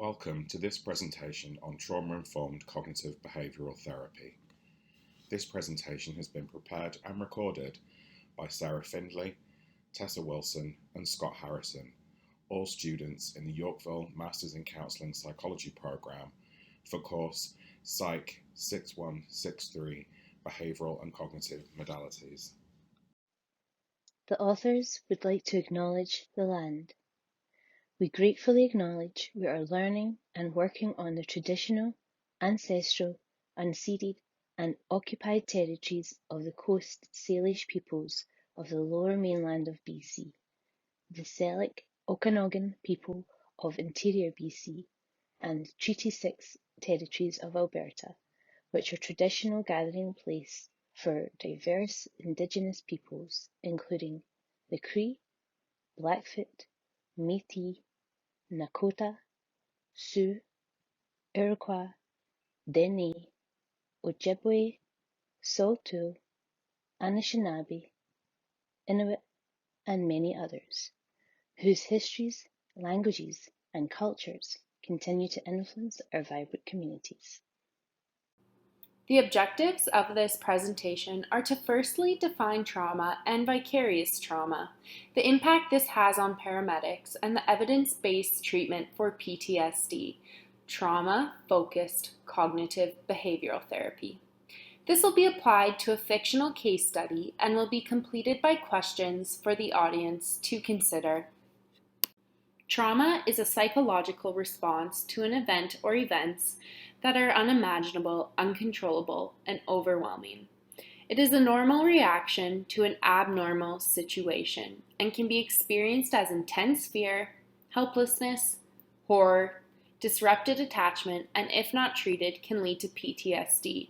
Welcome to this presentation on trauma-informed cognitive behavioural therapy. This presentation has been prepared and recorded by Sarah Findlay, Tessa Wilson and Scott Harrison, all students in the Yorkville Masters in Counselling Psychology programme for course Psych 6163 Behavioural and Cognitive Modalities. The authors would like to acknowledge the land. We gratefully acknowledge we are learning and working on the traditional, ancestral, unceded and occupied territories of the Coast Salish peoples of the lower mainland of BC, the Selk'nam Okanagan people of interior BC, and Treaty 6 territories of Alberta, which are traditional gathering place for diverse Indigenous peoples, including the Cree, Blackfoot, Métis, Nakota, Sioux, Iroquois, Dene, Ojibwe, Saulteaux, Anishinaabe, Inuit, and many others, whose histories, languages, and cultures continue to influence our vibrant communities. The objectives of this presentation are to firstly define trauma and vicarious trauma, the impact this has on paramedics, and the evidence-based treatment for PTSD, trauma-focused cognitive behavioral therapy. This will be applied to a fictional case study and will be completed by questions for the audience to consider. Trauma is a psychological response to an event or events that are unimaginable, uncontrollable, and overwhelming. It is a normal reaction to an abnormal situation and can be experienced as intense fear, helplessness, horror, disrupted attachment, and if not treated, can lead to PTSD.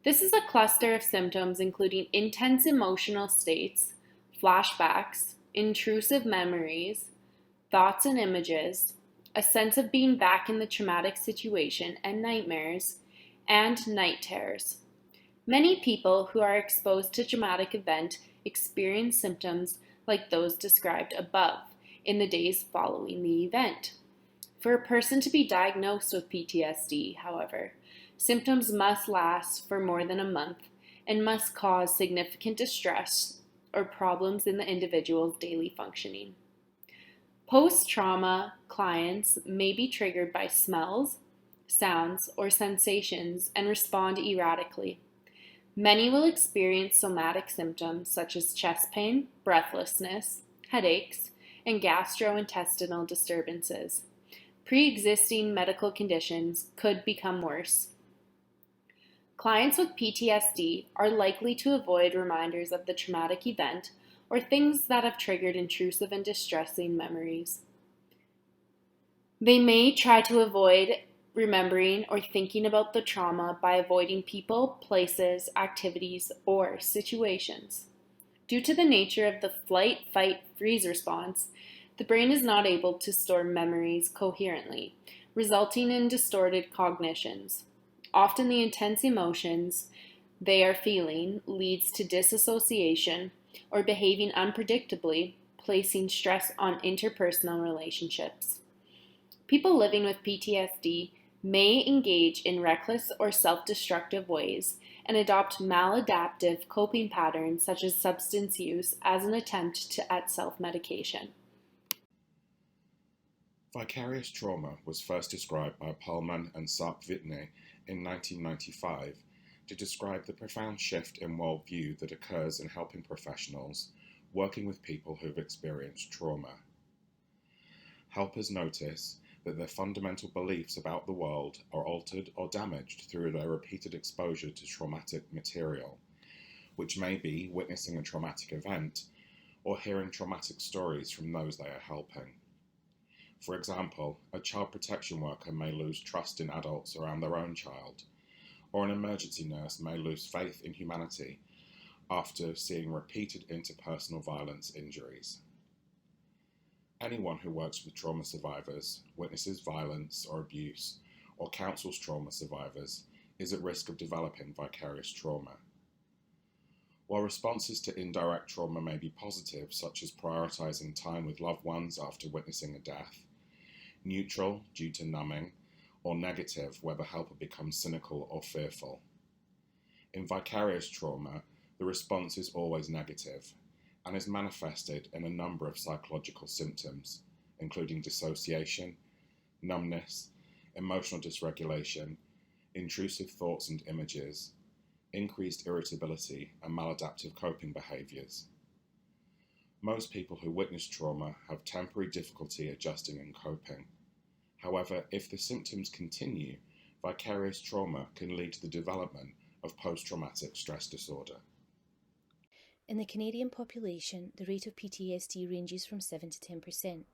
This is a cluster of symptoms including intense emotional states, flashbacks, intrusive memories, thoughts and images, a sense of being back in the traumatic situation and nightmares, and night terrors. Many people who are exposed to a traumatic event experience symptoms like those described above in the days following the event. For a person to be diagnosed with PTSD, however, symptoms must last for more than a month and must cause significant distress or problems in the individual's daily functioning. Post-trauma clients may be triggered by smells, sounds, or sensations and respond erratically. Many will experience somatic symptoms such as chest pain, breathlessness, headaches, and gastrointestinal disturbances. Pre-existing medical conditions could become worse. Clients with PTSD are likely to avoid reminders of the traumatic event or things that have triggered intrusive and distressing memories. They may try to avoid remembering or thinking about the trauma by avoiding people, places, activities, or situations. Due to the nature of the flight, fight, freeze response, the brain is not able to store memories coherently, resulting in distorted cognitions. Often the intense emotions they are feeling leads to disassociation or behaving unpredictably, placing stress on interpersonal relationships. People living with PTSD may engage in reckless or self-destructive ways and adopt maladaptive coping patterns such as substance use as an attempt at self-medication. Vicarious trauma was first described by Pullman and Sarp-Whitney in 1995 to describe the profound shift in worldview that occurs in helping professionals working with people who have experienced trauma. Helpers notice that their fundamental beliefs about the world are altered or damaged through their repeated exposure to traumatic material, which may be witnessing a traumatic event or hearing traumatic stories from those they are helping. For example, a child protection worker may lose trust in adults around their own child, or an emergency nurse may lose faith in humanity after seeing repeated interpersonal violence injuries. Anyone who works with trauma survivors, witnesses violence or abuse, or counsels trauma survivors is at risk of developing vicarious trauma. While responses to indirect trauma may be positive, such as prioritizing time with loved ones after witnessing a death, neutral due to numbing, or negative where the helper becomes cynical or fearful. In vicarious trauma, the response is always negative and is manifested in a number of psychological symptoms, including dissociation, numbness, emotional dysregulation, intrusive thoughts and images, increased irritability, and maladaptive coping behaviours. Most people who witness trauma have temporary difficulty adjusting and coping. However, if the symptoms continue, vicarious trauma can lead to the development of post-traumatic stress disorder. In the Canadian population, the rate of PTSD ranges from 7 to 10%.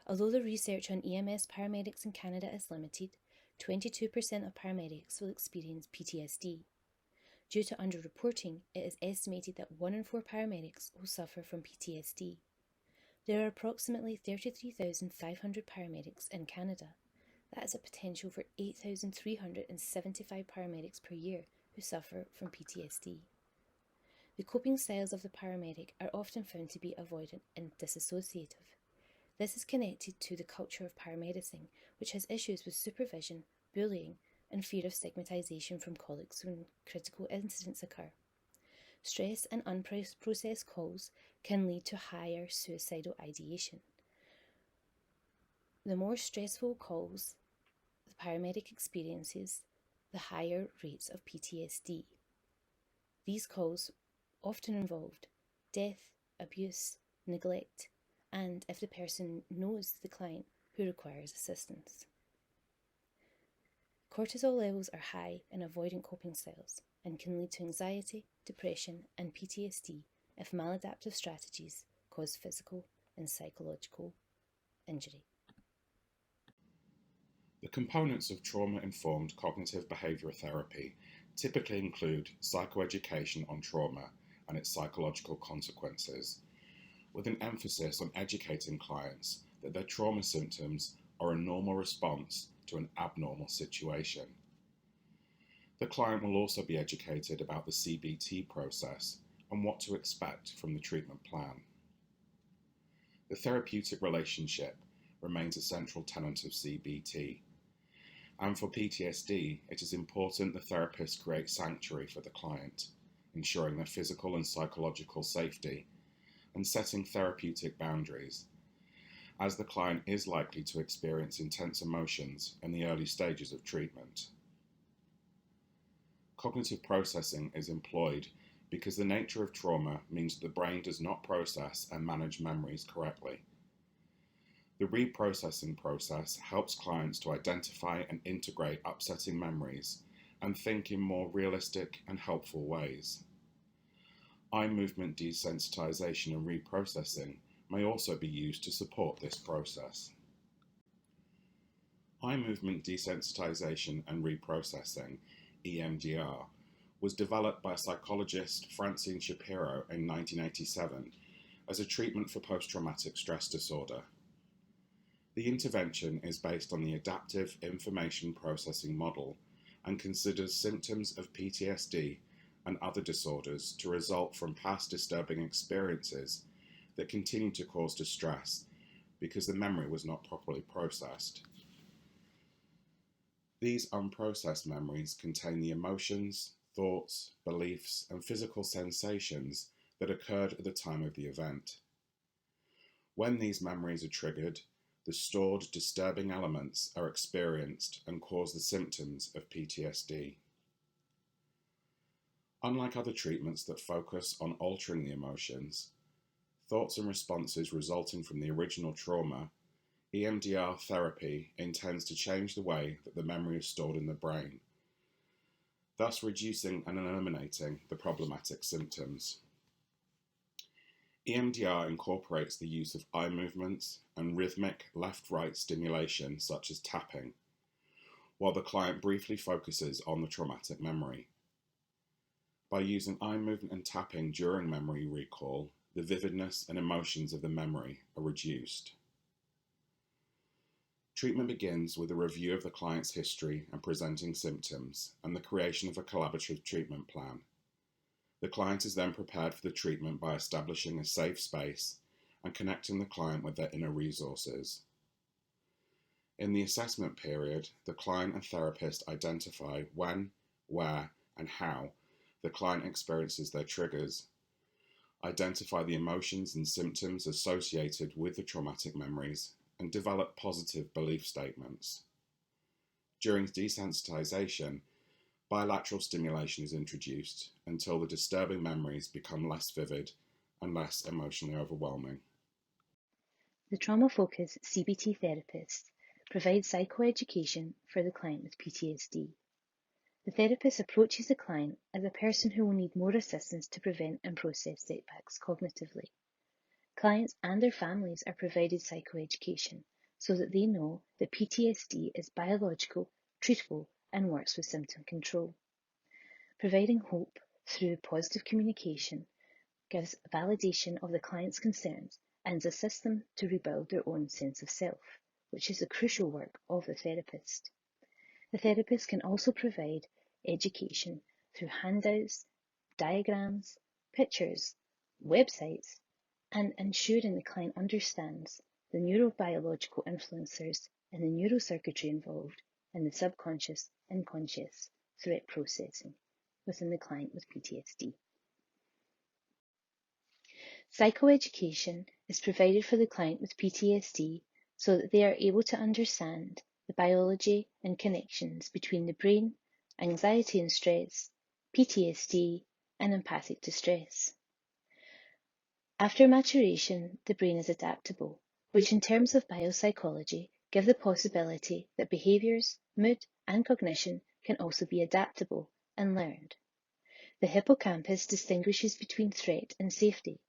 Although the research on EMS paramedics in Canada is limited, 22% of paramedics will experience PTSD. Due to underreporting, it is estimated that 1 in 4 paramedics will suffer from PTSD. There are approximately 33,500 paramedics in Canada. That is a potential for 8,375 paramedics per year who suffer from PTSD. The coping styles of the paramedic are often found to be avoidant and disassociative. This is connected to the culture of paramedicine, which has issues with supervision, bullying, and fear of stigmatization from colleagues when critical incidents occur. Stress and unprocessed calls can lead to higher suicidal ideation. The more stressful calls the paramedic experiences, the higher rates of PTSD. These calls often involved death, abuse, neglect, and if the person knows the client who requires assistance. Cortisol levels are high in avoidant coping styles and can lead to anxiety, depression, and PTSD if maladaptive strategies cause physical and psychological injury. The components of trauma-informed cognitive behaviour therapy typically include psychoeducation on trauma and its psychological consequences, with an emphasis on educating clients that their trauma symptoms are a normal response to an abnormal situation. The client will also be educated about the CBT process and what to expect from the treatment plan. The therapeutic relationship remains a central tenet of CBT, and for PTSD, it is important the therapist create sanctuary for the client, ensuring their physical and psychological safety and setting therapeutic boundaries, as the client is likely to experience intense emotions in the early stages of treatment. Cognitive processing is employed because the nature of trauma means that the brain does not process and manage memories correctly. The reprocessing process helps clients to identify and integrate upsetting memories and think in more realistic and helpful ways. Eye movement desensitization and reprocessing may also be used to support this process. Eye movement desensitization and reprocessing, EMDR, was developed by psychologist Francine Shapiro in 1987 as a treatment for post-traumatic stress disorder. The intervention is based on the adaptive information processing model and considers symptoms of PTSD and other disorders to result from past disturbing experiences that continue to cause distress because the memory was not properly processed. These unprocessed memories contain the emotions, thoughts, beliefs, and physical sensations that occurred at the time of the event. When these memories are triggered, the stored disturbing elements are experienced and cause the symptoms of PTSD. Unlike other treatments that focus on altering the emotions, thoughts and responses resulting from the original trauma, EMDR therapy intends to change the way that the memory is stored in the brain, thus reducing and eliminating the problematic symptoms. EMDR incorporates the use of eye movements and rhythmic left-right stimulation such as tapping, while the client briefly focuses on the traumatic memory. By using eye movement and tapping during memory recall, the vividness and emotions of the memory are reduced. Treatment begins with a review of the client's history and presenting symptoms and the creation of a collaborative treatment plan. The client is then prepared for the treatment by establishing a safe space and connecting the client with their inner resources. In the assessment period, the client and therapist identify when, where, and how the client experiences their triggers, identify the emotions and symptoms associated with the traumatic memories, and develop positive belief statements. During desensitization, bilateral stimulation is introduced until the disturbing memories become less vivid and less emotionally overwhelming. The trauma-focused CBT therapist provides psychoeducation for the client with PTSD. The therapist approaches the client as a person who will need more assistance to prevent and process setbacks cognitively. Clients and their families are provided psychoeducation so that they know that PTSD is biological, treatable, and works with symptom control. Providing hope through positive communication gives validation of the client's concerns and assists them to rebuild their own sense of self, which is the crucial work of the therapist. The therapist can also provide education through handouts, diagrams, pictures, websites, and ensuring the client understands the neurobiological influencers and the neurocircuitry involved in the subconscious and conscious threat processing within the client with PTSD. Psychoeducation is provided for the client with PTSD so that they are able to understand the biology and connections between the brain, anxiety and stress, PTSD, and empathic distress. After maturation, the brain is adaptable, which in terms of biopsychology give the possibility that behaviours, mood, and cognition can also be adaptable and learned. The hippocampus distinguishes between threat and safety.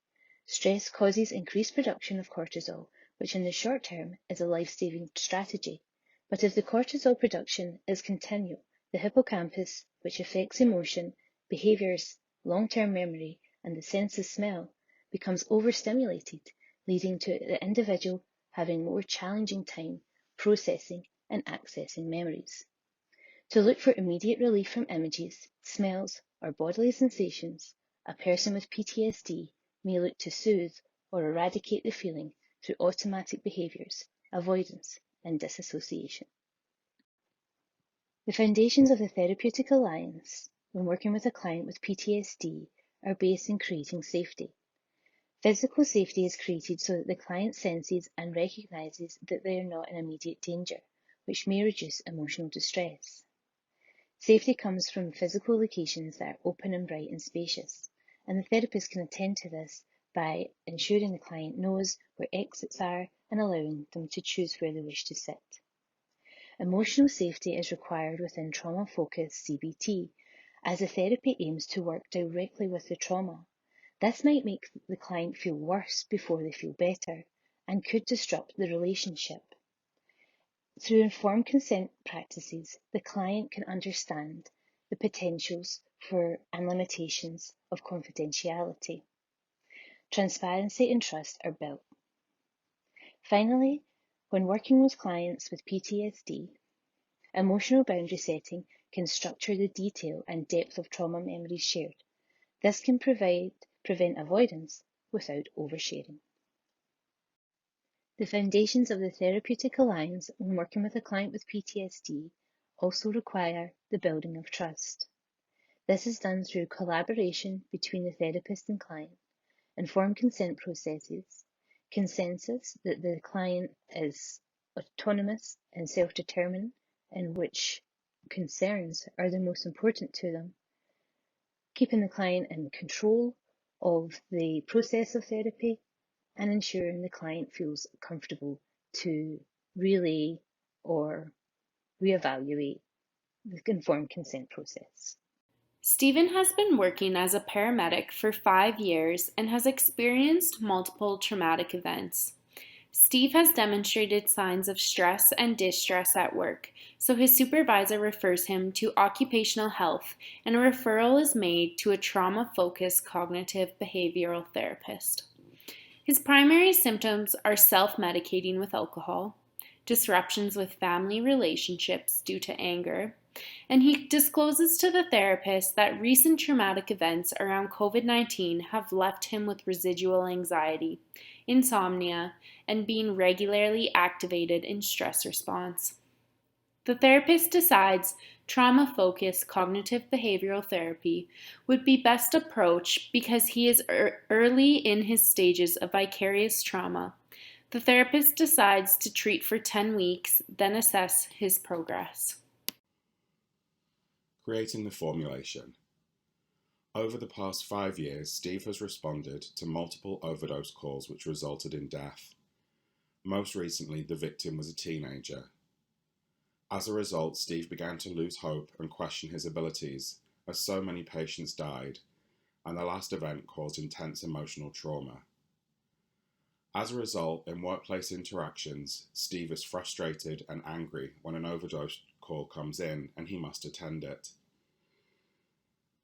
Stress causes increased production of cortisol, which in the short term is a life-saving strategy. But if the cortisol production is continual, the hippocampus, which affects emotion, behaviours, long-term memory, and the sense of smell, becomes overstimulated, leading to the individual having more challenging time processing and accessing memories. To look for immediate relief from images, smells, or bodily sensations, a person with PTSD may look to soothe or eradicate the feeling through automatic behaviours, avoidance, and disassociation. The foundations of the therapeutic alliance when working with a client with PTSD are based in creating safety. Physical safety is created so that the client senses and recognises that they are not in immediate danger, which may reduce emotional distress. Safety comes from physical locations that are open and bright and spacious, and the therapist can attend to this by ensuring the client knows where exits are and allowing them to choose where they wish to sit. Emotional safety is required within trauma-focused CBT, as the therapy aims to work directly with the trauma. This might make the client feel worse before they feel better, and could disrupt the relationship. Through informed consent practices, the client can understand the potentials for and limitations of confidentiality. Transparency and trust are built. Finally, when working with clients with PTSD, emotional boundary setting can structure the detail and depth of trauma memories shared. This can prevent avoidance without oversharing. The foundations of the therapeutic alliance when working with a client with PTSD also require the building of trust. This is done through collaboration between the therapist and client, informed consent processes, consensus that the client is autonomous and self-determined and which concerns are the most important to them, keeping the client in control of the process of therapy, and ensuring the client feels comfortable to relay or reevaluate the informed consent process. Stephen has been working as a paramedic for 5 years and has experienced multiple traumatic events. Steve has demonstrated signs of stress and distress at work, so his supervisor refers him to occupational health and a referral is made to a trauma-focused cognitive behavioral therapist. His primary symptoms are self-medicating with alcohol, disruptions with family relationships due to anger, and he discloses to the therapist that recent traumatic events around COVID-19 have left him with residual anxiety, insomnia, and being regularly activated in stress response. The therapist decides trauma-focused cognitive behavioral therapy would be best approach because he is early in his stages of vicarious trauma. The therapist decides to treat for 10 weeks, then assess his progress. Creating the formulation. Over the past 5 years, Steve has responded to multiple overdose calls which resulted in death. Most recently, the victim was a teenager. As a result, Steve began to lose hope and question his abilities, as so many patients died, and the last event caused intense emotional trauma. As a result, in workplace interactions, Steve is frustrated and angry when an overdose call comes in and he must attend it.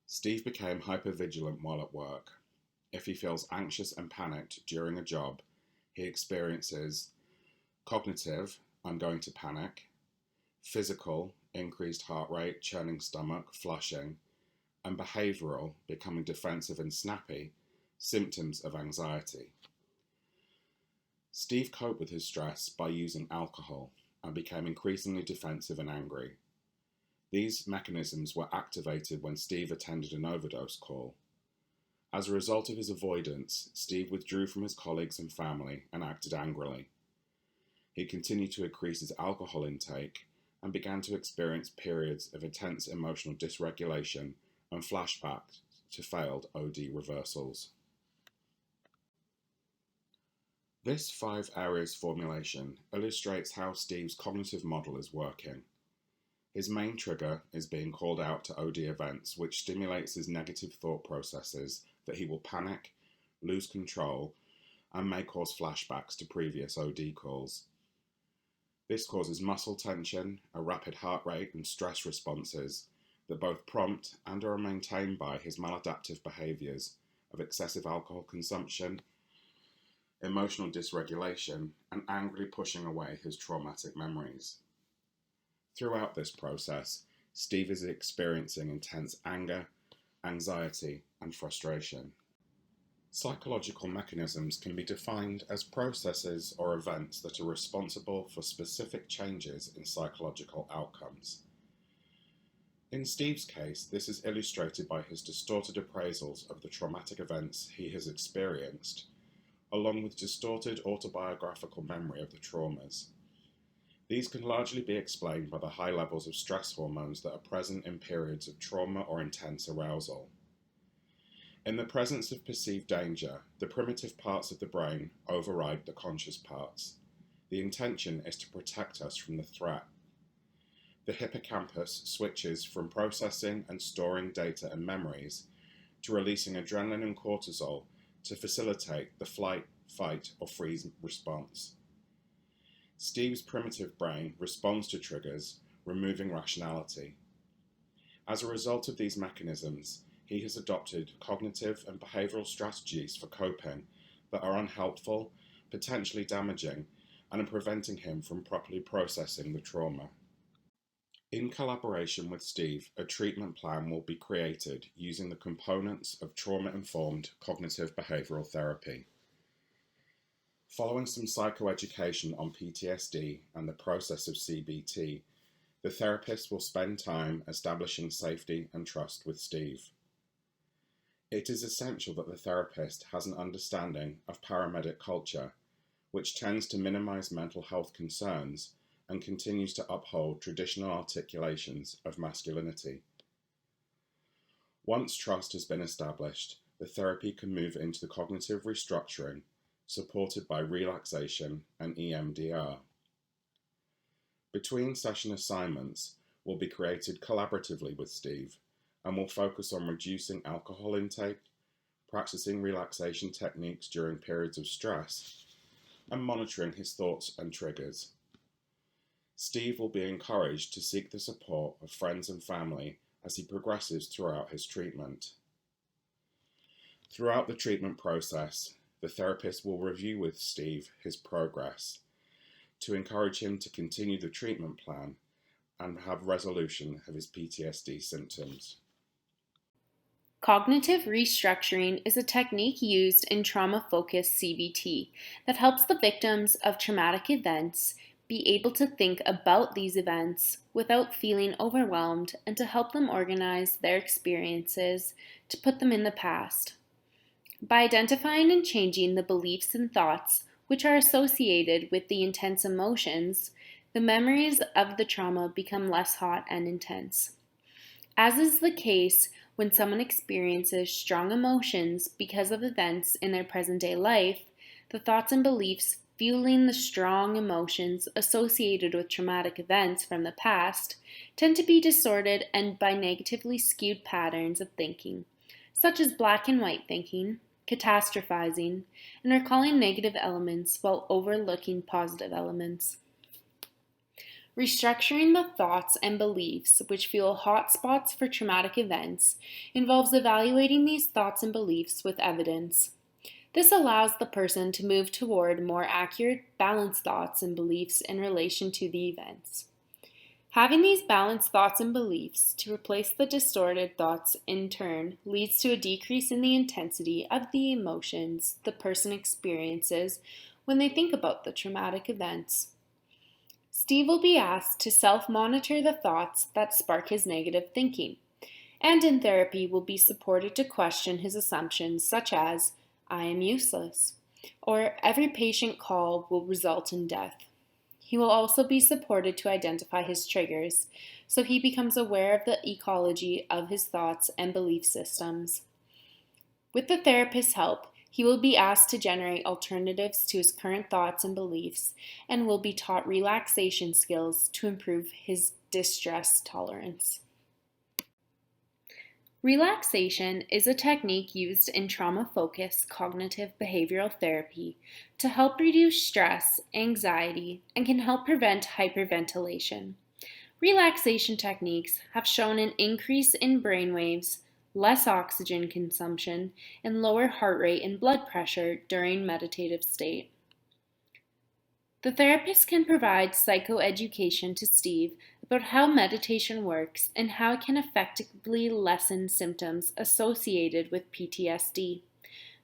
Steve became hypervigilant while at work. If he feels anxious and panicked during a job, he experiences cognitive, I'm going to panic, physical, increased heart rate, churning stomach, flushing, and behavioral, becoming defensive and snappy, symptoms of anxiety. Steve coped with his stress by using alcohol and became increasingly defensive and angry. These mechanisms were activated when Steve attended an overdose call. As a result of his avoidance, Steve withdrew from his colleagues and family and acted angrily. He continued to increase his alcohol intake and began to experience periods of intense emotional dysregulation and flashbacks to failed OD reversals. This 5 areas formulation illustrates how Steve's cognitive model is working. His main trigger is being called out to OD events, which stimulates his negative thought processes that he will panic, lose control, and may cause flashbacks to previous OD calls. This causes muscle tension, a rapid heart rate, and stress responses that both prompt and are maintained by his maladaptive behaviours of excessive alcohol consumption, emotional dysregulation, and angrily pushing away his traumatic memories. Throughout this process, Steve is experiencing intense anger, anxiety, and frustration. Psychological mechanisms can be defined as processes or events that are responsible for specific changes in psychological outcomes. In Steve's case, this is illustrated by his distorted appraisals of the traumatic events he has experienced, along with distorted autobiographical memory of the traumas. These can largely be explained by the high levels of stress hormones that are present in periods of trauma or intense arousal. In the presence of perceived danger, the primitive parts of the brain override the conscious parts. The intention is to protect us from the threat. The hippocampus switches from processing and storing data and memories to releasing adrenaline and cortisol to facilitate the flight, fight, or freeze response. Steve's primitive brain responds to triggers, removing rationality. As a result of these mechanisms, he has adopted cognitive and behavioral strategies for coping that are unhelpful, potentially damaging, and are preventing him from properly processing the trauma. In collaboration with Steve, a treatment plan will be created using the components of trauma-informed cognitive behavioral therapy. Following some psychoeducation on PTSD and the process of CBT, the therapist will spend time establishing safety and trust with Steve. It is essential that the therapist has an understanding of paramedic culture, which tends to minimize mental health concerns and continues to uphold traditional articulations of masculinity. Once trust has been established, the therapy can move into the cognitive restructuring, supported by relaxation and EMDR. Between session assignments will be created collaboratively with Steve and will focus on reducing alcohol intake, practicing relaxation techniques during periods of stress, and monitoring his thoughts and triggers. Steve will be encouraged to seek the support of friends and family as he progresses throughout his treatment. Throughout the treatment process, the therapist will review with Steve his progress to encourage him to continue the treatment plan and have resolution of his PTSD symptoms. Cognitive restructuring is a technique used in trauma-focused CBT that helps the victims of traumatic events be able to think about these events without feeling overwhelmed and to help them organize their experiences to put them in the past. By identifying and changing the beliefs and thoughts which are associated with the intense emotions, the memories of the trauma become less hot and intense. As is the case when someone experiences strong emotions because of events in their present-day life, the thoughts and beliefs fueling the strong emotions associated with traumatic events from the past tend to be distorted and by negatively skewed patterns of thinking, such as black and white thinking, catastrophizing, and recalling negative elements while overlooking positive elements. Restructuring the thoughts and beliefs which fuel hotspots for traumatic events involves evaluating these thoughts and beliefs with evidence. This allows the person to move toward more accurate, balanced thoughts and beliefs in relation to the events. Having these balanced thoughts and beliefs to replace the distorted thoughts in turn leads to a decrease in the intensity of the emotions the person experiences when they think about the traumatic events. Steve will be asked to self-monitor the thoughts that spark his negative thinking, and in therapy will be supported to question his assumptions such as, "I am useless," or "every patient call will result in death." He will also be supported to identify his triggers, so he becomes aware of the ecology of his thoughts and belief systems. With the therapist's help, he will be asked to generate alternatives to his current thoughts and beliefs and will be taught relaxation skills to improve his distress tolerance. Relaxation is a technique used in trauma-focused cognitive behavioral therapy to help reduce stress, anxiety, and can help prevent hyperventilation. Relaxation techniques have shown an increase in brain waves, less oxygen consumption, and lower heart rate and blood pressure during meditative state. The therapist can provide psychoeducation to Steve about how meditation works and how it can effectively lessen symptoms associated with PTSD.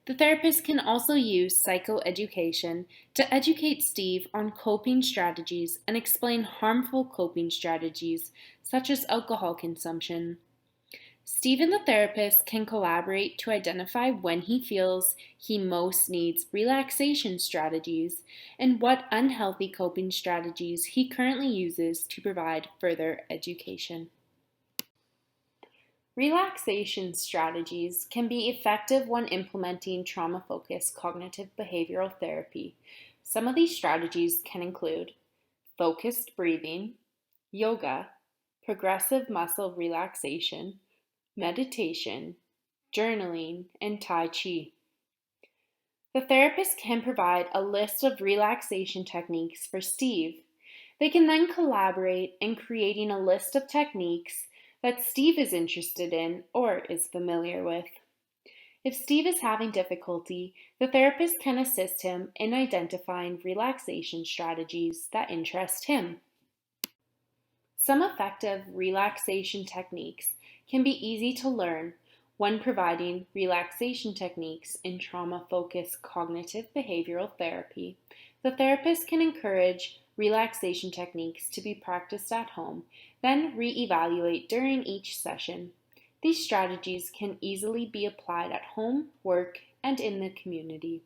The therapist can also use psychoeducation to educate Steve on coping strategies and explain harmful coping strategies such as alcohol consumption. Steve and the therapist can collaborate to identify when he feels he most needs relaxation strategies and what unhealthy coping strategies he currently uses to provide further education. Relaxation strategies can be effective when implementing trauma-focused cognitive behavioral therapy. Some of these strategies can include focused breathing, yoga, progressive muscle relaxation, meditation, journaling, and Tai Chi. The therapist can provide a list of relaxation techniques for Steve. They can then collaborate in creating a list of techniques that Steve is interested in or is familiar with. If Steve is having difficulty, the therapist can assist him in identifying relaxation strategies that interest him. Some effective relaxation techniques can be easy to learn when providing relaxation techniques in trauma-focused cognitive behavioral therapy. The therapist can encourage relaxation techniques to be practiced at home, then re-evaluate during each session. These strategies can easily be applied at home, work, and in the community.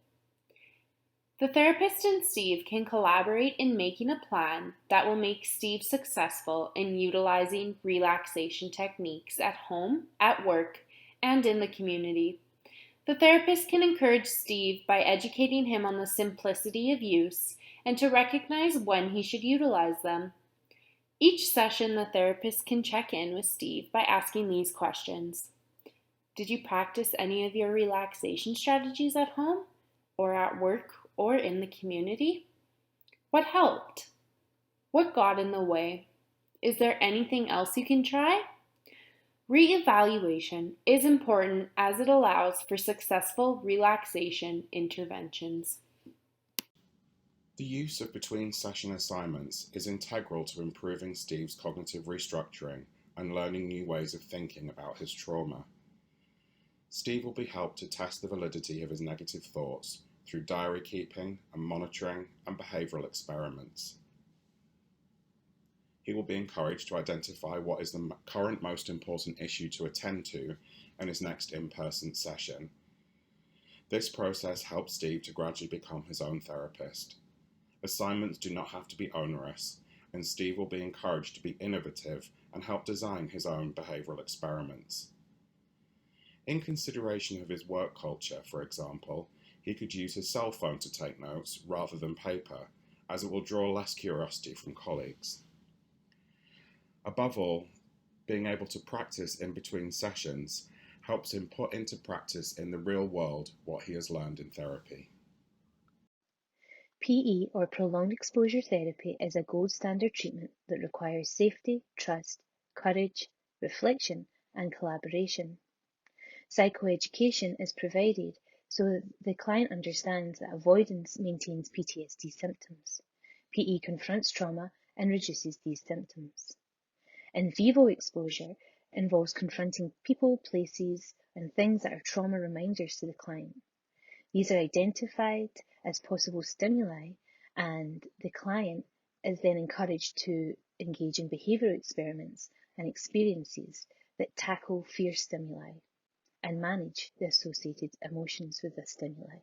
The therapist and Steve can collaborate in making a plan that will make Steve successful in utilizing relaxation techniques at home, at work, and in the community. The therapist can encourage Steve by educating him on the simplicity of use and to recognize when he should utilize them. Each session, the therapist can check in with Steve by asking these questions. Did you practice any of your relaxation strategies at home, or at work, or in the community? What helped? What got in the way? Is there anything else you can try? Reevaluation is important as it allows for successful relaxation interventions. The use of between-session assignments is integral to improving Steve's cognitive restructuring and learning new ways of thinking about his trauma. Steve will be helped to test the validity of his negative thoughts through diary keeping and monitoring and behavioural experiments. He will be encouraged to identify what is the current most important issue to attend to in his next in-person session. This process helps Steve to gradually become his own therapist. Assignments do not have to be onerous, and Steve will be encouraged to be innovative and help design his own behavioural experiments. In consideration of his work culture, for example, he could use his cell phone to take notes rather than paper, as it will draw less curiosity from colleagues. Above all, being able to practice in between sessions helps him put into practice in the real world what he has learned in therapy. PE, or prolonged exposure therapy, is a gold standard treatment that requires safety, trust, courage, reflection, and collaboration. Psychoeducation is provided so that the client understands that avoidance maintains PTSD symptoms. PE confronts trauma and reduces these symptoms. In vivo exposure involves confronting people, places, and things that are trauma reminders to the client. These are identified as possible stimuli, and the client is then encouraged to engage in behaviour experiments and experiences that tackle fear stimuli and manage the associated emotions with this stimuli.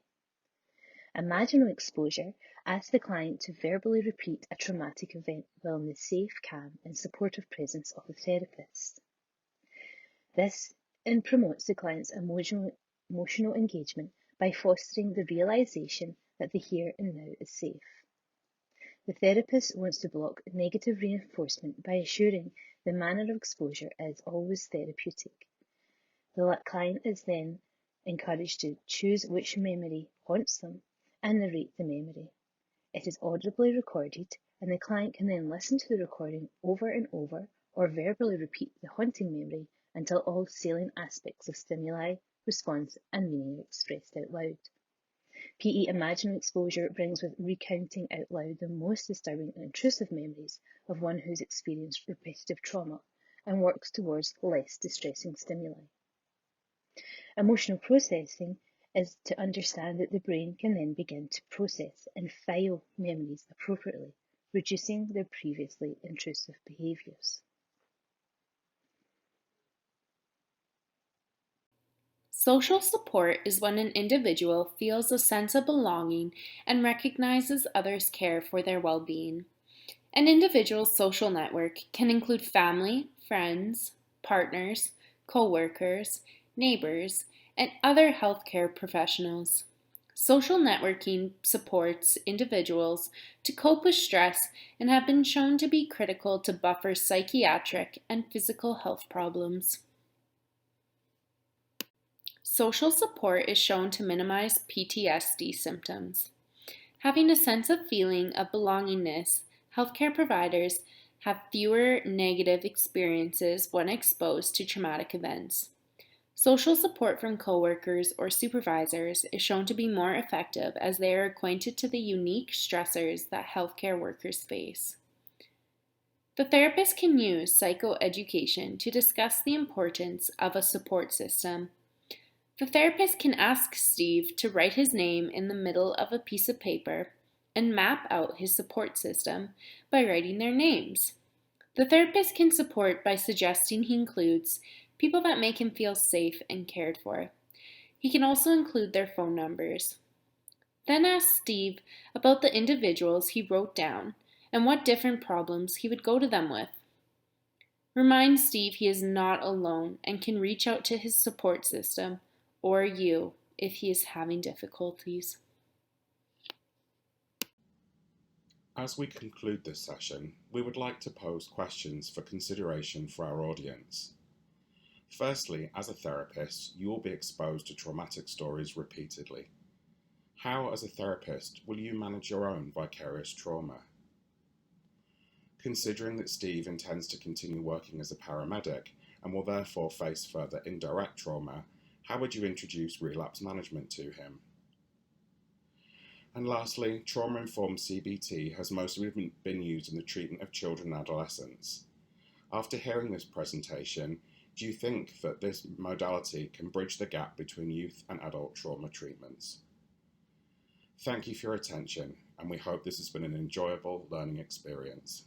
Imaginal exposure asks the client to verbally repeat a traumatic event while in the safe, calm, and supportive presence of the therapist. This promotes the client's emotional engagement by fostering the realization that the here and now is safe. The therapist wants to block negative reinforcement by assuring the manner of exposure is always therapeutic. The client is then encouraged to choose which memory haunts them and narrate the memory. It is audibly recorded, and the client can then listen to the recording over and over or verbally repeat the haunting memory until all salient aspects of stimuli, response, and meaning are expressed out loud. PE imaginal exposure brings with recounting out loud the most disturbing and intrusive memories of one who's experienced repetitive trauma and works towards less distressing stimuli. Emotional processing is to understand that the brain can then begin to process and file memories appropriately, reducing their previously intrusive behaviours. Social support is when an individual feels a sense of belonging and recognizes others care for their well-being. An individual's social network can include family, friends, partners, co-workers, neighbors, and other healthcare professionals. Social networking supports individuals to cope with stress and have been shown to be critical to buffer psychiatric and physical health problems. Social support is shown to minimize PTSD symptoms. Having a sense of feeling of belongingness, healthcare providers have fewer negative experiences when exposed to traumatic events. Social support from coworkers or supervisors is shown to be more effective as they are acquainted to the unique stressors that healthcare workers face. The therapist can use psychoeducation to discuss the importance of a support system. The therapist can ask Steve to write his name in the middle of a piece of paper and map out his support system by writing their names. The therapist can support by suggesting he includes people that make him feel safe and cared for. He can also include their phone numbers. Then ask Steve about the individuals he wrote down and what different problems he would go to them with. Remind Steve he is not alone and can reach out to his support system or you if he is having difficulties. As we conclude this session, we would like to pose questions for consideration for our audience. Firstly, as a therapist, you will be exposed to traumatic stories repeatedly. How, as a therapist, will you manage your own vicarious trauma? Considering that Steve intends to continue working as a paramedic and will therefore face further indirect trauma, how would you introduce relapse management to him? And lastly, trauma-informed CBT has mostly been used in the treatment of children and adolescents. After hearing this presentation, Do you think that this modality can bridge the gap between youth and adult trauma treatments? Thank you for your attention, and we hope this has been an enjoyable learning experience.